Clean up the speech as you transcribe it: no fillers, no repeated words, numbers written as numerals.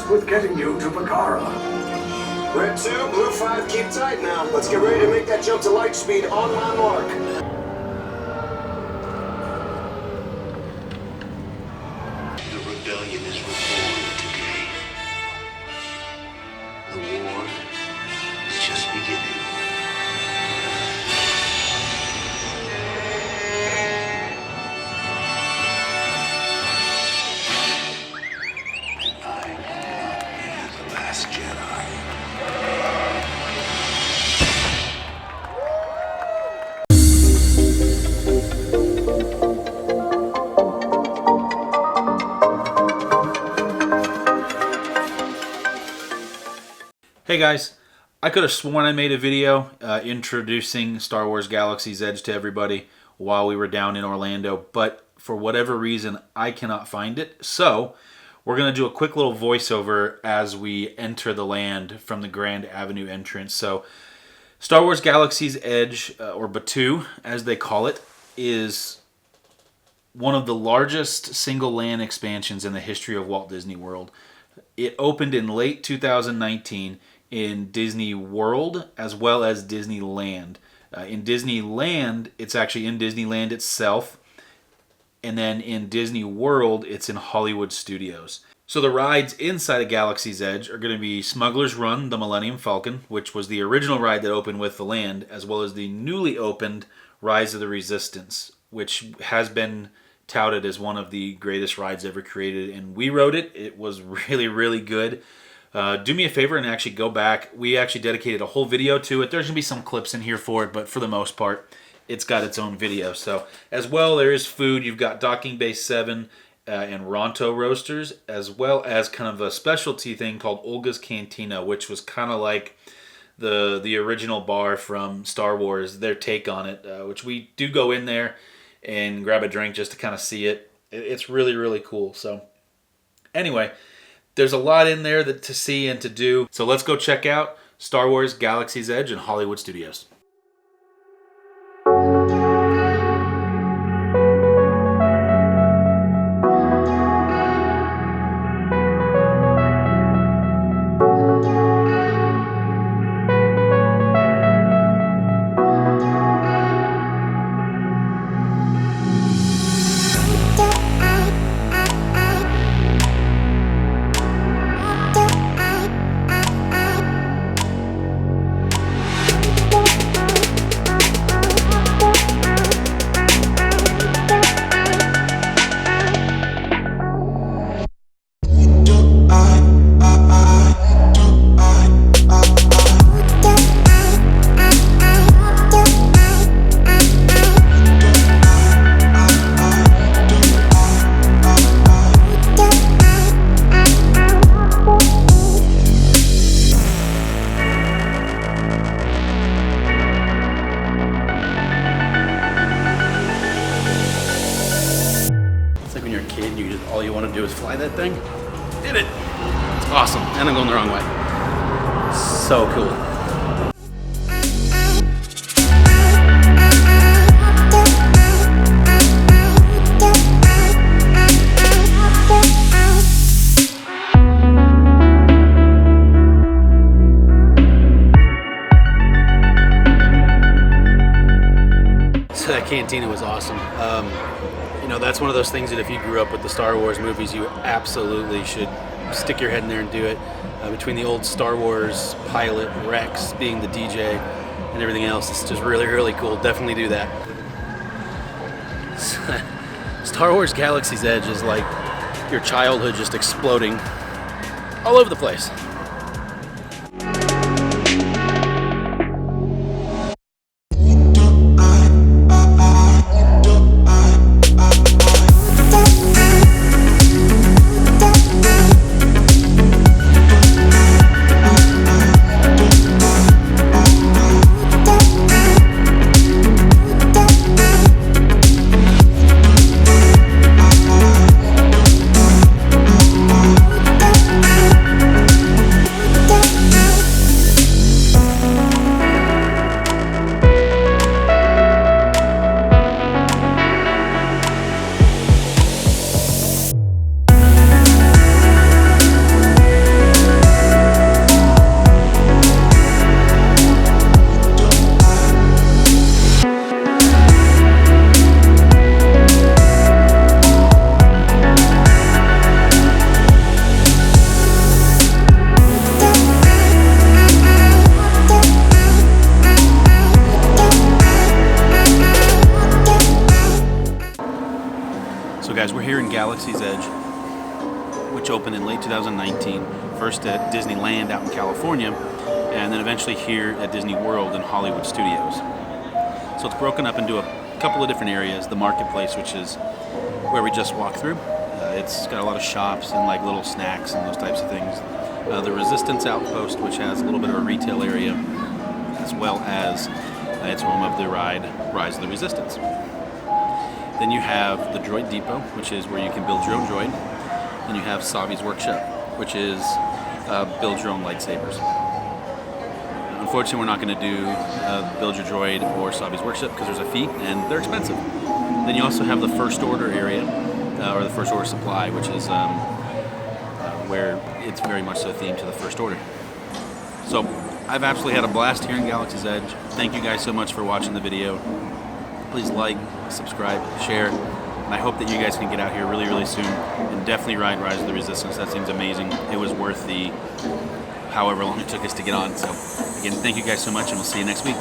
tasked with getting you to Bakara. Red 2, Blue 5, keep tight now. Let's get ready to make that jump to light speed on my mark. The rebellion is reborn today. The war is just beginning. And I will not be the last Jedi. Hey guys, I could have sworn I made a video introducing Star Wars Galaxy's Edge to everybody while we were down in Orlando, but for whatever reason I cannot find it. So we're going to do a quick little voiceover as we enter the land from the Grand Avenue entrance. So Star Wars Galaxy's Edge, or Batuu as they call it, is one of the largest single land expansions in the history of Walt Disney World. It opened in late 2019 in Disney World as well as Disneyland. In Disneyland, it's actually in Disneyland itself. And then in Disney World, it's in Hollywood Studios. So the rides inside of Galaxy's Edge are going to be Smuggler's Run, the Millennium Falcon, which was the original ride that opened with the land, as well as the newly opened Rise of the Resistance, which has been touted as one of the greatest rides ever created. And we rode it. It was really, really good. Do me a favor and actually go back. We actually dedicated a whole video to it. There's going to be some clips in here for it, but for the most part, it's got its own video. So as well, there is food. You've got Docking Bay 7 and Ronto Roasters, as well as kind of a specialty thing called Olga's Cantina, which was kind of like the original bar from Star Wars, their take on it, which we do go in there and grab a drink just to kind of see it. It's really, really cool. So anyway, there's a lot in there to see and to do. So let's go check out Star Wars Galaxy's Edge in Hollywood Studios. all you want to do is fly that thing. Did it. It's awesome. And I'm going the wrong way. So cool. So that cantina was awesome. You know, that's one of those things that if you grew up with the Star Wars movies, you absolutely should stick your head in there and do it. Between the old Star Wars pilot, Rex being the DJ, and everything else, it's just really, really cool. Definitely do that. Star Wars Galaxy's Edge is like your childhood just exploding all over the place. Galaxy's Edge, which opened in late 2019, first at Disneyland out in California, and then eventually here at Disney World in Hollywood Studios. So it's broken up into a couple of different areas. The marketplace, which is where we just walked through. It's got a lot of shops and like little snacks and those types of things. The Resistance Outpost, which has a little bit of a retail area, as well as it's home of the ride Rise of the Resistance. Then you have the Droid Depot, which is where you can build your own droid. Then you have Savi's Workshop, which is build your own lightsabers. Unfortunately, we're not going to do Build Your Droid or Savi's Workshop because there's a fee and they're expensive. Then you also have the First Order area, or the First Order Supply, which is where it's very much so themed to the First Order. So I've absolutely had a blast here in Galaxy's Edge. Thank you guys so much for watching the video. Please like, subscribe, share, and I hope that you guys can get out here really, really soon and definitely ride Rise of the Resistance. That seems amazing. It was worth the however long it took us to get on. So again, thank you guys so much, and we'll see you next week.